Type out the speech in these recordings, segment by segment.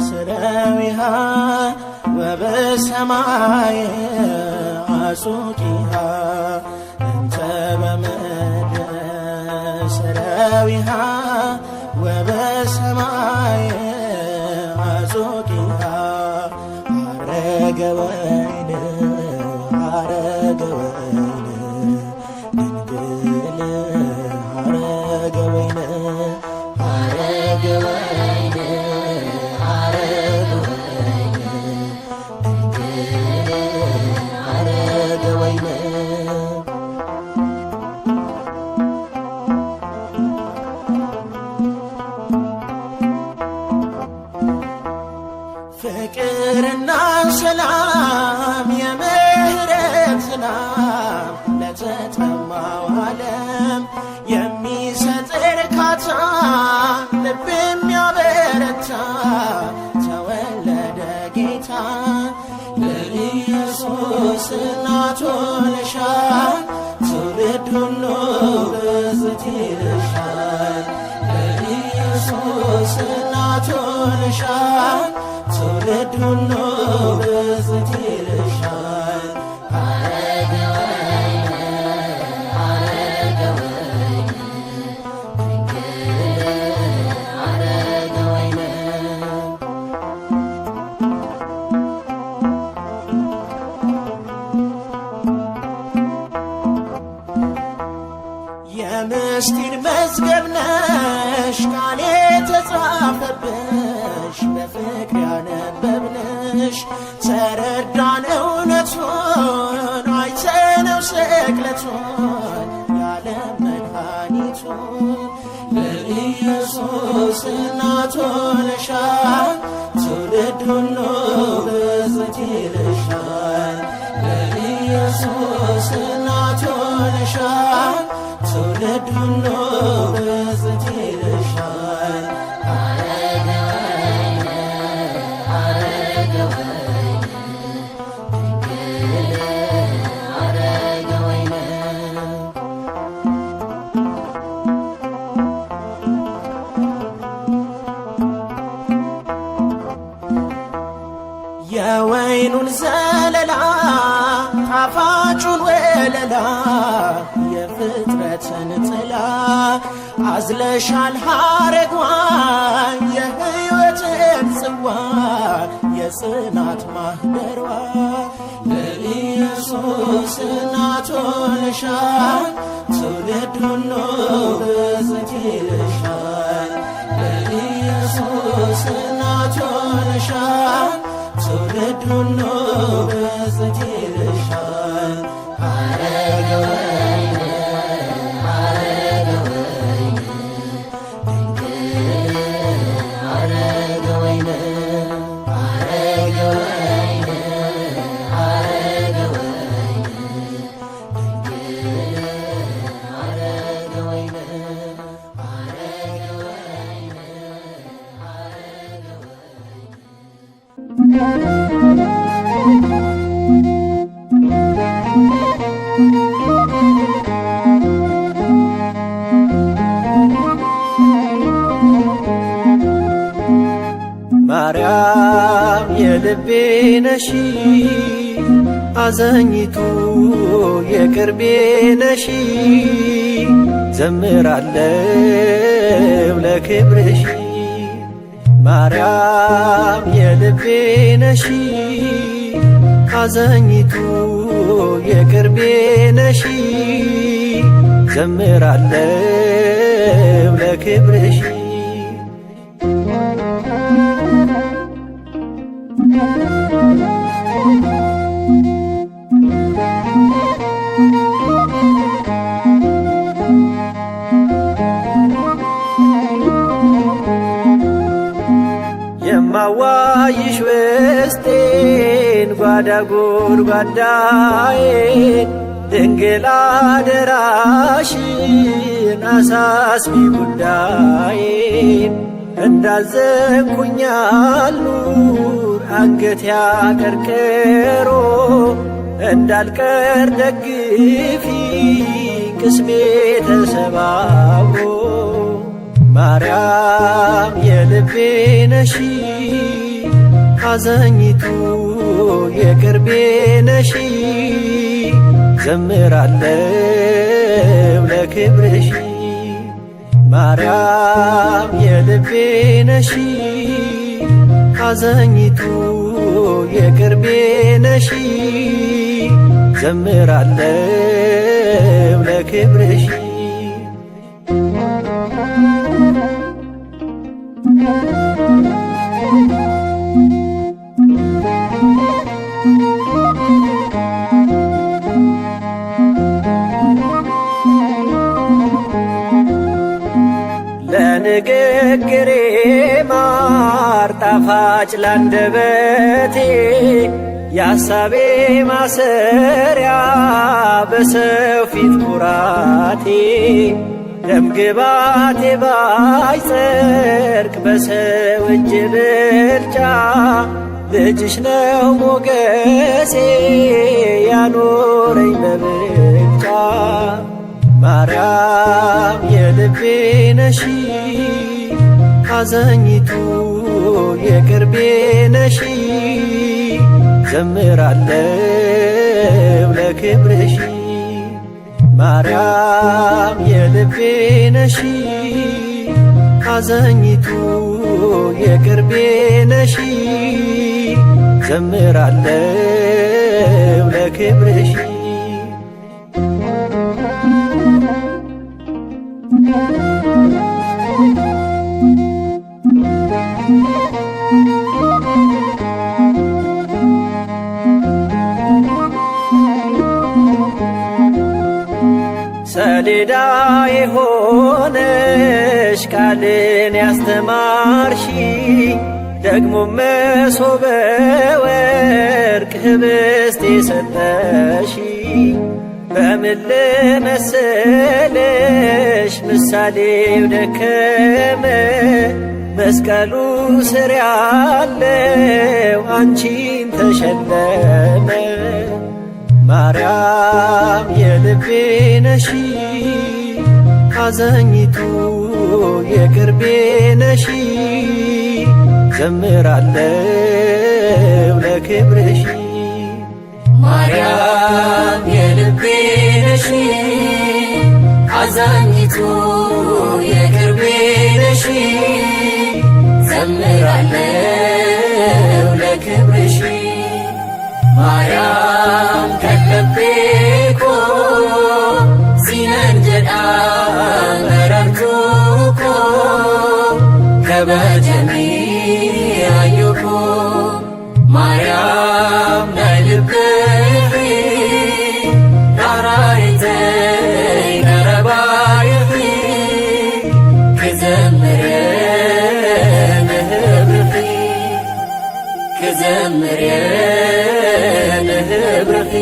ስረዊሃ ወበሰማይ አጹቂሃ እንተ በምድር ስረዊሃ ወበሰማይ አጹቂሃ አረገ ወይን አረገ ወይን ድንግል አረገ ወይን አረገ ወይን አረገ ወይን ድንግል አረገ ወይን ፍቅርና ሰላም የምህረት ዝናብ ለተጠማው ዓለም የሚሰጥ እርካታ ልብ የሚያበረታ ተወለደ ጌታ ለኢየሱስ እናቱ ሆነሻል ትውልድ ሁሉ ብፅዕት ይልሻል ለኢየሱስ እናቱ ሆነሻል ትውልድ ሁሉ ብፅዕት ይልሻል አረገ ወይን አረገ ወይን ድንግል አረገ ወይን የምስጢር መዝገብ ነሽ ቃል የተጻፈብሽ በፍቅር ያነበብንሽ ተረዳን እውነቱን አይተነው ስቅለቱን የዓለም መድኃኒቱን ለኢየሱስ እናቱ ሆነሻል ትውልድ ሁሉ ብፅዕት ይልሻል ለኢየሱስ እናቱ ሆነሻል ትውልድ ሁሉ ብፅዕት ይልሻል አረገ ወይን አረገ ወይን ድንግል አረገ ወይን የወይኑን ዘለላ ጣፋጩን ወለላ የፍጥረትን ጥላ አዝለሻል ሐረጓን የሕይወትን ጽዋ የጽናት ማኅደሯ ለኢየሱስ እናቱ ሆነሻል ትውልድ ሁሉ ብፅዕት ይልሻል ለኢየሱስ እናቱ ሆነሻል ትውልድ ሁሉ ብፅዕት ይልሻል አረገ ወይን አረገ ወይን ድንግል አረገ ወይን አረገ ወይን አረገ ወይን ድንግል አረገ ወይን አረገ ወይን አረገ ማርያም የልቤ ነሺ አዛኝቱ የቅርቤ ነሺ ዘምራለሁ ለክብርሽ ማርያም የልቤ ነሺ አዛኝቱ የቅርቤ ነሺ ዘምራለሁ ለክብርሽ የማዋይሽ ውስጤን ጓዳ ጎድጓዳዬን ድንግል አደራሽን አሳስቢ ጉዳዬን እንዳዘንኩኝ አልኑር አንገት ያቀርቅሮ እንዳልቀር ደግፊ ቅስሜ ተሰባብሮ ማርያም የልቤ ነሺ አዛኝቱ የቅርቤ ነሺ ዘምራለው ለክብርሽ ማርያም የልቤ ነሺ አዛኝቱ የቅርቤ ነሺ ዘምራለው ለክብርሽ ለንግግሬ ማር ጣፋጭ ላንደበቴ የሐሳቤ ማሰሪያ በሰው ፊት ኩራቴ ደምግባቴ ባይጸድቅ በሰው እጅ ብልጫ ልጅሽ ነው ሞገሴ ያኖረኝ በብልጫ ማርያም የልቤ ነሺ አዛኝቱ የቅርቤ ነሺ ዘምራለው ለክብርሽ ማርያም የልቤ ነሺ አዛኝቱ የቅርቤ ነሺ ዘምራለው ለክብርሽ ሰሌዳ የሆነሽ ቃልን ያስተማርሺ ደግሞ መሶበ ወርቅ ህብስት የሰጠሺ በምን ልመስልሽ ምሳሌው ደከመ መስቀሉ ስር ያለው አንቺን ተሸለመ ማርያም የልቤ ነሺ አዛኝቱ የቅርቤ ነሺ ዘምራለው ለክብርሽ ማርያም የልቤ ነሺ አዛኝቱ የቅርቤ ነሺ ዘምራለው ለክብርሽ ማርያም ከለቤኮ ሲነን ጀዳ መረርቱኮ ከበጀሚ አዩኮ ማርያም ናይልብኺ ዳራይተይ ቀረባይኺ ክዘምር ንህብርኺ ክዘምር ንህብርኺ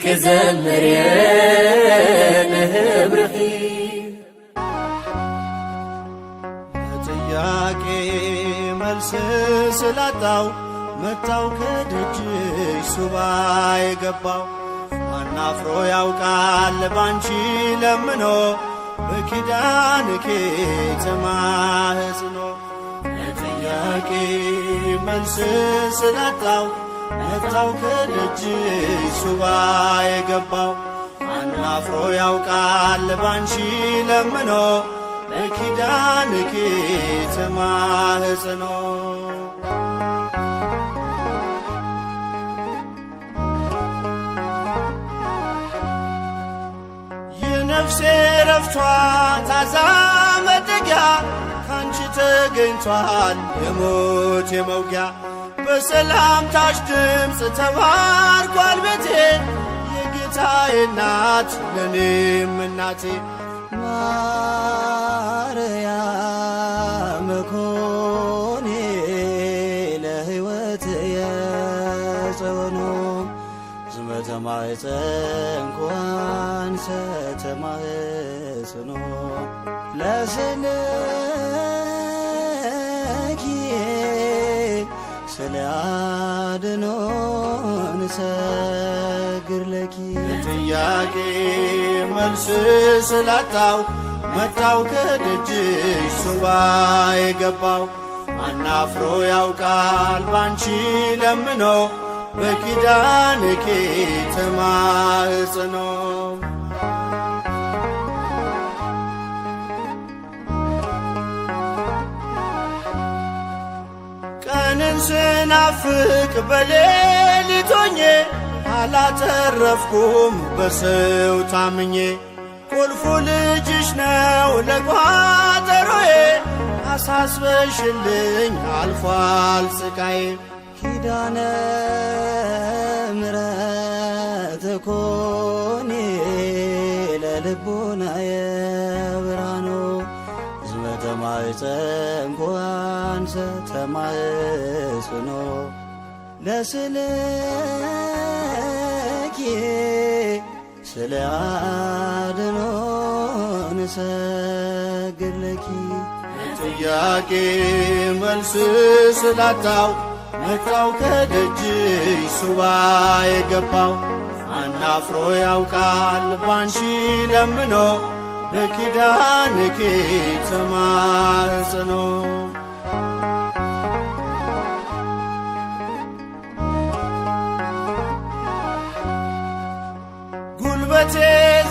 ክዘምር ንህብርኺ ጥያቄ መልስ ስላጣው መታው ከደጅሽ ሱባ የገባው አናፍሮ ያውቃል ባንቺ ለምኖ በኪዳንኪ ተማህጽኖ ጥያቄ መልስ ስላጣው መታው ከደጅሽ ሱባ የገባው አናፍሮ ያውቃል ባንቺ ለምኖ በኪዳንኪ ተማህጽኖ የነፍሴ ረፍቷ ታዛ መጠጊያ ካንቺ ተገኝቷል የሞት የመውጊያ በሰላምታሽ ድምፅ ተባርኳል ቤቴ የጌታዬ እናት ለኔም እናቴ ማርያም ኮኔ ለሕይወት የጸወኑ ዝመተማሕፀንኳን ሰተማሕፅኖ ለስልኪ ስለአድኖን ሰግር ለኪ ጥያቄ መልስ ስላጣው መጣው ከደጅሽ ሱባኤ ገባው አናፍሮ ያውቃል ባንቺ ለምኖ በኪዳንኪ ተማጽኖ ቀንን ስናፍቅ በሌሊት ሆኜ አላተረፍኩም በሰው ታምኜ ቁልፉ ልጅሽ ነው ለቋጠሮዬ አሳስበሽልኝ አልፏል ስቃዬ ኪዳነ ምሕረት ኮኒ ለልቡናየ ብርሃኑ ዝመተ ማኅፀንኩ አንሰ ተማጽኖ ለስልኪ ስለ አድኖ ንሰግድ ለኪ ጥያቄ መልስ ስላጣው መጣው ከደጅሽ ሱባኤ ገባው አናፍሮ ያውቃል ባንቺ ለምኖ በኪዳንኪ ተማጽኖ ጉልበቴ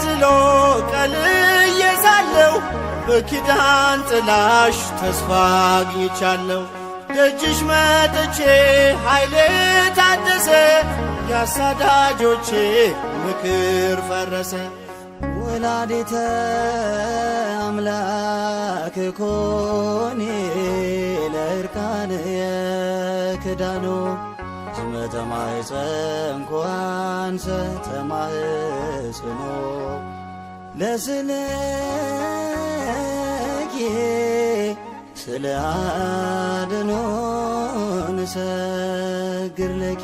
ዝሎ ቀልዬ ሳለሁ በኪዳን ጥላሽ ተስፋ አግኝቻለሁ ደጅሽ መጥቼ ኃይሌ ታደሰ ያሳዳጆቼ ምክር ፈረሰ ወላዲተ አምላክ ኮኒ ለእርቃንየ ክዳኑ ዝመተ ማኅፀንኩ አንሰ ተማጽኖ ለስልኪ ስለ አድኖ ንሰግድ ለኪ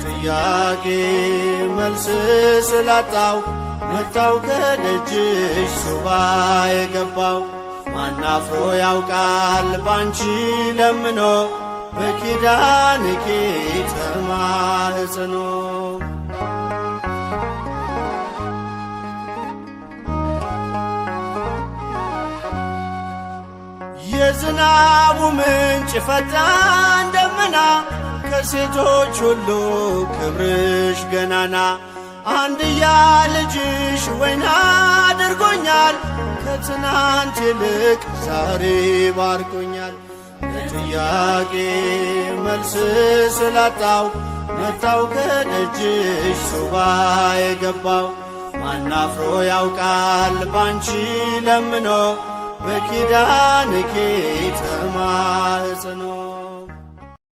ጥያቄ መልስ ስላጣው መጣው ከደጅሽ ሱባኤ ገባው ማናፍሮ ያውቃል ባንቺ ለምኖ በኪዳንኪ ተማጽኖ የዝናቡ ምንጭ ፈጣን ደመና ከሴቶች ሁሉ ክብርሽ ገናና አንድያ ልጅሽ ወይን አድርጎኛል ከትናንት ይልቅ ዛሬ ባርኮኛል ለጥያቄ መልስ ስላጣው መጣው ከደጅሽ ሱባኤ ገባው ማናፍሮ ያውቃል ባንቺ ለምኖ በኪዳንኪ ተማጽኖ